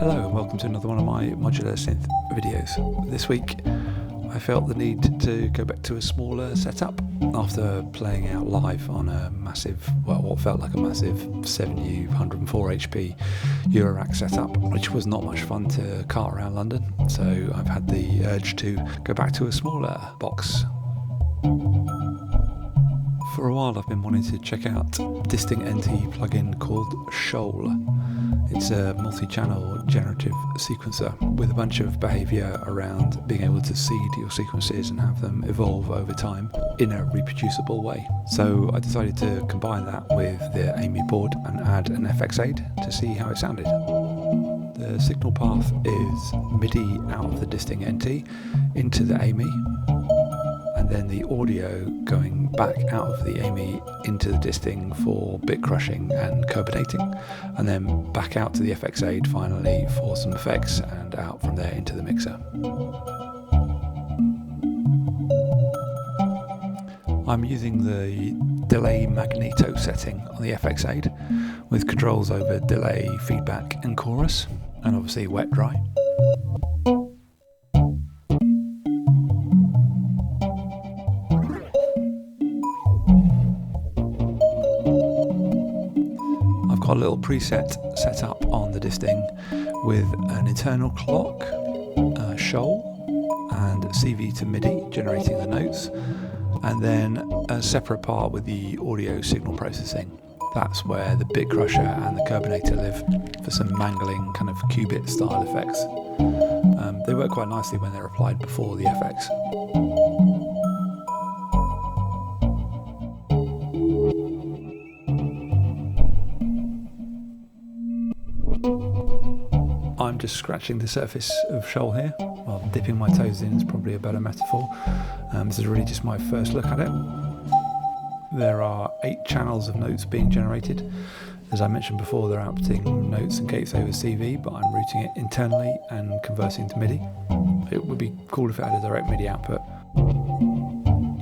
Hello and welcome to another one of my modular synth videos. This week I felt the need to go back to a smaller setup after playing out live on a massive, well, what felt like a massive 7U 104 HP Eurorack setup, which was not much fun to cart around London, so I've had the urge to go back to a smaller box. For a while I've been wanting to check out Disting NT plugin called Shoal. It's a multi-channel generative sequencer with a bunch of behaviour around being able to seed your sequences and have them evolve over time in a reproducible way. So I decided to combine that with the AMYboard and add an FX aid to see how it sounded. The signal path is MIDI out of the Disting NT into the AMY, and then the audio going back out of the AMY into the Disting for bitcrushing and Kirbinating, and then back out to the FX aid finally for some effects, and out from there into the mixer. I'm using the Delay Magneto setting on the FX aid with controls over delay, feedback and chorus, and obviously wet dry. Got a little preset set up on the Disting with an internal clock, Shoal, and CV-to-MIDI generating the notes, and then a separate part with the audio signal processing. That's where the bit crusher and the Kirbinator live for some mangling kind of qubit style effects. They work quite nicely when they're applied before the FX. I'm just scratching the surface of Shoal here. Well, dipping my toes in is probably a better metaphor. This is really just my first look at it. There are 8 channels of notes being generated. As I mentioned before, they're outputting notes and gates over CV, but I'm routing it internally and converting to MIDI. It would be cool if it had a direct MIDI output.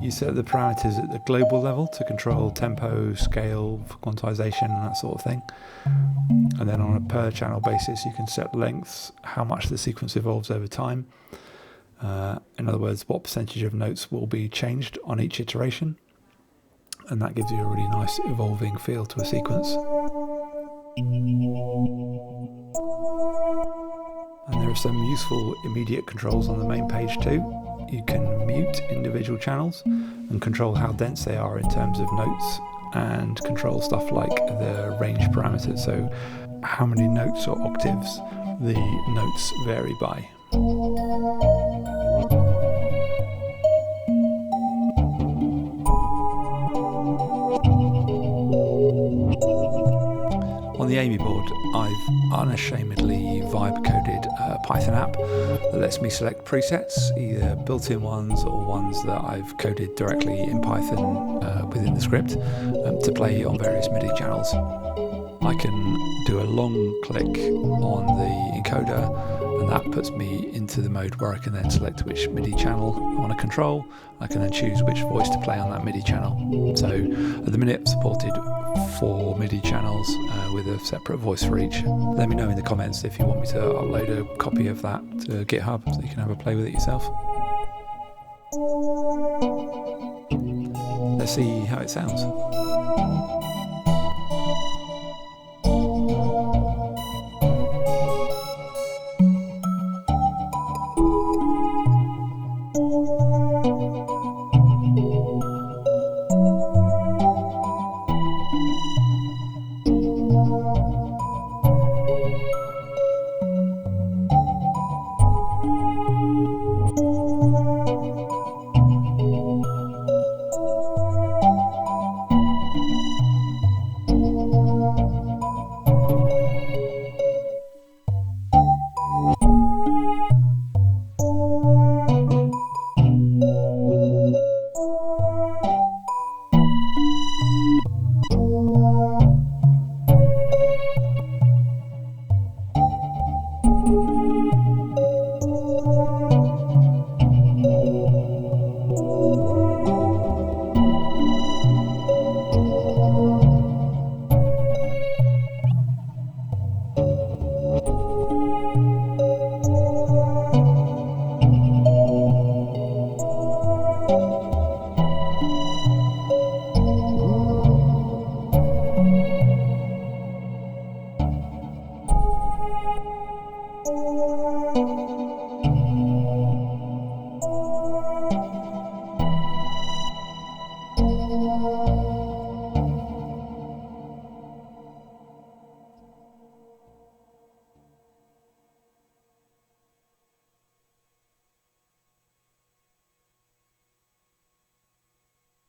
You set the parameters at the global level to control tempo, scale, quantization and that sort of thing. And then on a per channel basis you can set lengths, how much the sequence evolves over time. In other words, what percentage of notes will be changed on each iteration. And that gives you a really nice evolving feel to a sequence. And there are some useful immediate controls on the main page too. You can mute individual channels and control how dense they are in terms of notes, and control stuff like the range parameters, so how many notes or octaves the notes vary by. On the AMYboard, I've unashamedly vibe-coded a Python app that lets me select presets, either built-in ones or ones that I've coded directly in Python within the script to play on various MIDI channels. I can do a long click on the encoder, and that puts me into the mode where I can then select which MIDI channel I want to control. I can then choose which voice to play on that MIDI channel. So at the minute I've supported 4 MIDI channels with a separate voice for each. Let me know in the comments if you want me to upload a copy of that to GitHub so you can have a play with it yourself. Let's see how it sounds.